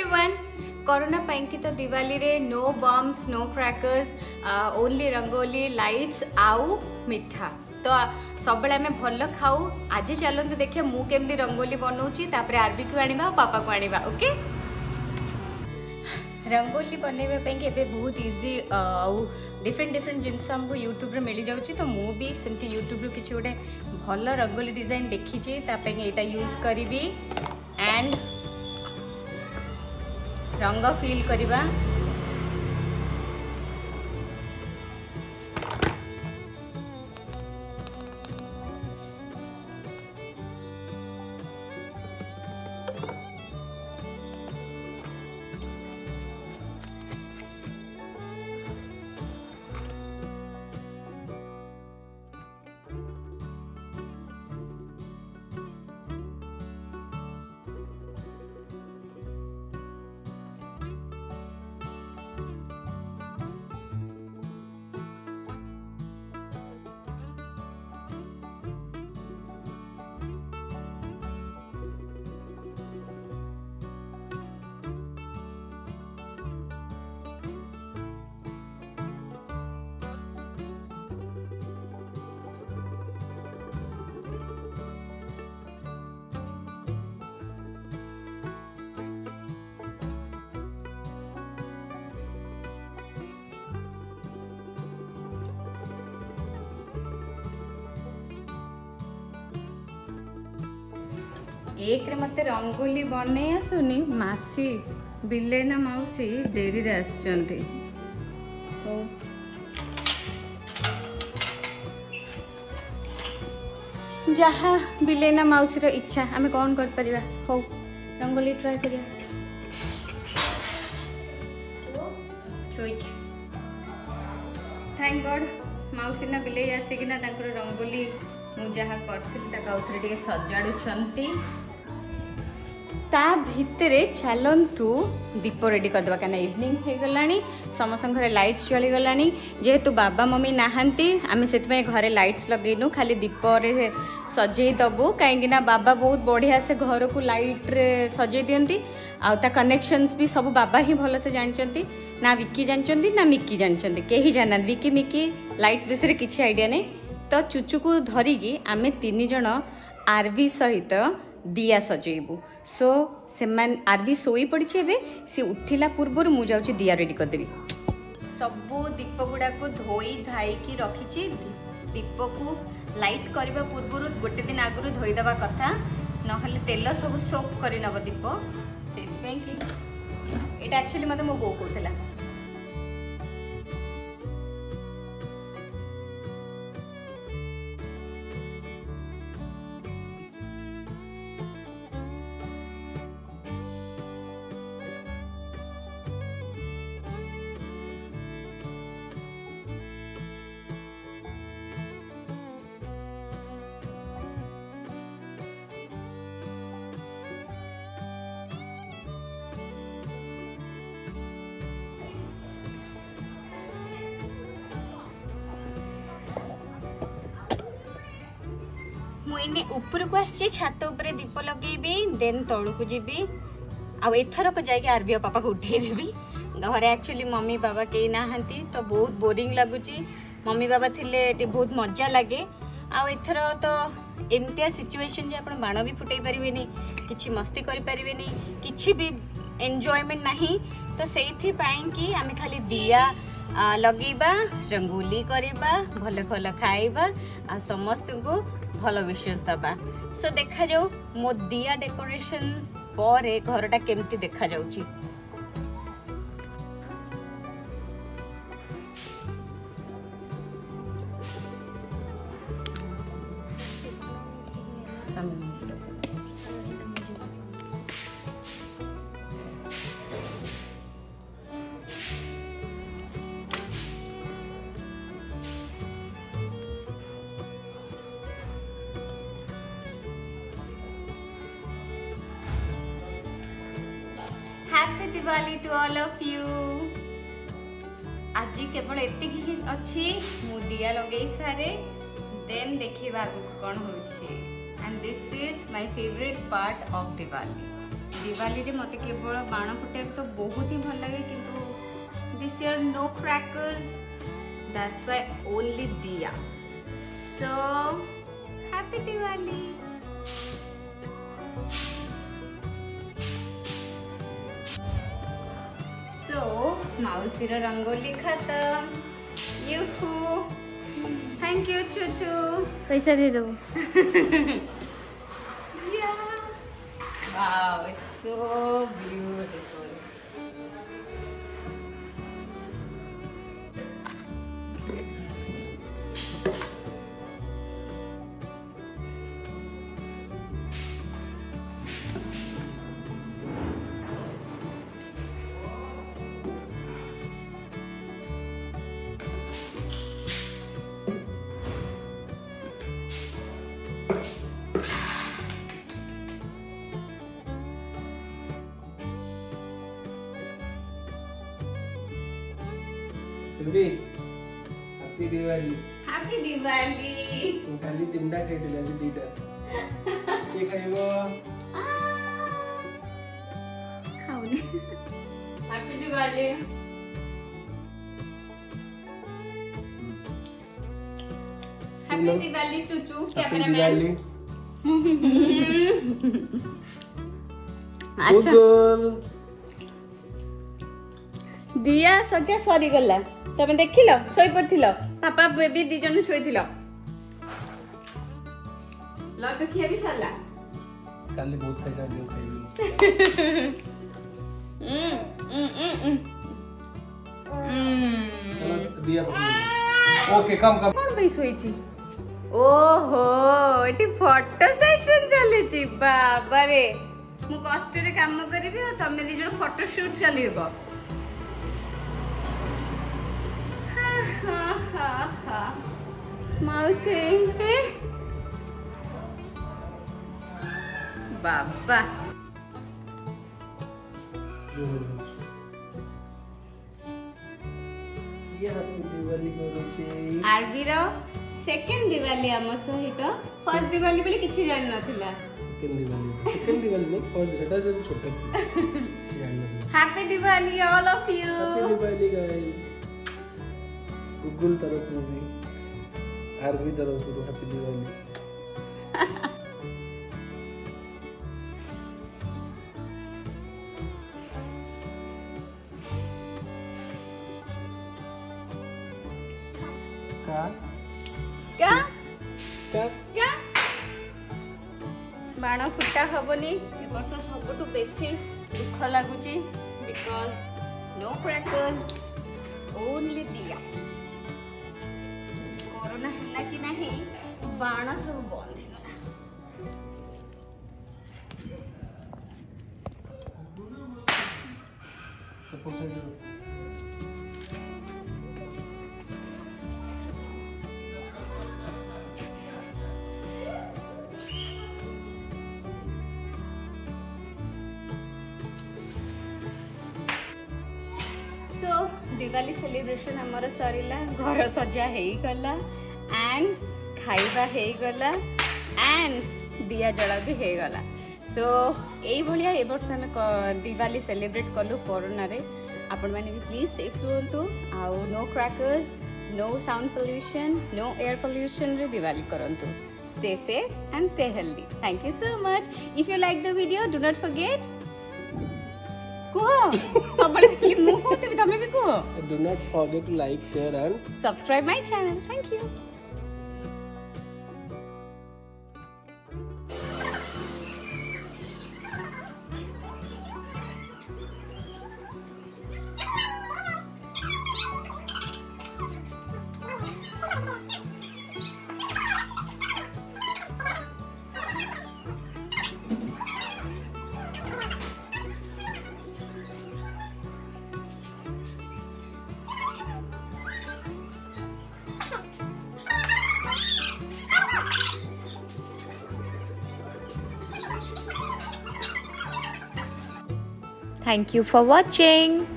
Everyone corona panky तो दिवाली रे no bombs no crackers only rangoli lights आउ मिठा तो सब आम भल खाऊ। आज चलते देखिए मु केमती रंगोली बनाऊँगी तापर आरबी को आनिबा पापा को आनिबा। ओके रंगोली बनवाई के बहुत इजी डिफरेंट डिफरेंट जिनस हमको यूट्यूब रे मिल जाउची तो मु भी सेमती यूट्यूब रो किछि गोटे भल रंगोली डिजाइन देखी एटा यूज करी एंड रंग फील करिबा। एक रे मते रंगोली बने आसुनी मासी बिलेना मौसी डेरी रे आसचंती जहा बिलेना मौसी रो इच्छा आमे कौन कर परिबा। हो रंगोली ट्राई करिया चोइच थैंक गॉड मौसी ना बिले आसे कि ना ताकर रंगोली मु जहा करथिल ता काउथरे टिके सजाडुछंती ता भितरे चलंतु दीप रेडी कर देबा काना इवनिंग हे गलानी समस्त घरे लाइट्स चली गलानी जेहेतु बाबा मम्मी नाहंती आमे सेतमे घरे लाइट्स लगेनु खाली दीप रे सजई दबु काहेकि ना बाबा बहुत बढ़िया से घर को लाइट रे सजई दियंती आ ता कनेक्शंस भी सब बाबा ही भलो से जानचंती ना विक्की जानचंती ना मिक्की जानचंती केही जानन विक्की मिक्की लाइट्स विषय किछि आईडिया नै। तो चुचु को धरिकी आमे 3 जण आरबी सहित दिया सजेबू सो से आरबी सोई पड़ी एबे सी उठिला पूर्व मु जाउची दिया रेडी कर देबी। सबू दीप गुडा को धोई धाई की रखी दीप को लाइट करबा पूर्व गोटे दिन आगु धोई दबा कथा नहले तेल सब सोक करि नब दीप सेति कि एटा एक्चुअली मते मो बो कहतला। मुझे ऊपर को आसी छात उपर दीप लगे देन तलू को जीवी आथर को जाके आरबी पापा को उठे देवी। घरे एक्चुअली मम्मी बाबा कई नाहंती तो बहुत बोरिंग लगुच मम्मी बाबा थिले बहुत मजा लगे आथर तो एमतिया सिचुएशन जे आपण बाण भी फुटई पारिबेनी किछि मस्ती करि पारिबेनी किछि भी एन्जॉयमेंट नहीं तो सेइथि पई कि आमे खाली दिया लगेबा रंगोली करबा भल भल खाइबा आ समस्त को भल विशेष दबा। सो देखा जाऊ मो दिया डेकोरेशन पर घरटा केमती देखा जाउची। Happy Diwali to all of you। आज केवल एति ही अच्छी मु दिया लगे सारे देन देखिबा कौन होछि and this is my favourite part of Diwali. Diwali रे मते केवल बाण फुटे तो बहुत ही भल लगे किंतु this year no crackers that's why only diya so happy Diwali सो मौसी रो रंगोली खत्म यूहू थैंक यू चूचू पैसा दे दो Wow, it's so beautiful. Happy Diwali happy Diwali खाली तिंडा खाइथिला जे दीटा के खाइबो खाउनी हैप्पी दिवाली हैप्पी दिवाली चूचू कैमरामैन अच्छा दिया सजा सरी गला तमे देखिलो सोई पड़थिलो पापा बेबी दी जन सोईथिलो ल तो खिया भी सरला काली बहुत खाइसा दियो खाइबी चलो दिया पकड़ ओके कम कोन भाई सोईची ओहो एटी फोटो सेशन चले छी बाबा रे मु कष्ट रे काम करबी और तमे दी जन फोटो शूट चलीबो मौसी बाबा आरबी रो सेकंड दिवाली आम सहित फर्स्ट दिवाली बेले किछि जानि नथिला सेकंड दिवाली नहीं फर्स्ट हेटा से छोटा happy Diwali all of you happy Diwali guys Google तरफ भी आरबी तरफ से हैप्पी दिवाली क्या क्या क्या बाण फुटा हबनी ए वर्ष सबटु बेसी दुख लागुची बिकॉज नो क्रैकर्स ओनली दिया कोरोना हैला कि नहीं बाण सब बंद हो गला सपोर्ट साइड दिवाली सेलिब्रेशन हमर सरीला घर सजा हेई गला एंड खाइबा हेई गला एंड दिया जला भी हेई गला सो एई भलिया ए वर्ष हम दिवाली सेलिब्रेट कलु कोरोना रे आपण माने भी प्लीज सेफ रहंतु आ no crackers no sound pollution no air pollution रे दिवाली करंतु stay safe and stay healthy thank you so much if you like the video do not forget Do not forget to like, share and subscribe my channel. Thank you. Thank you for watching.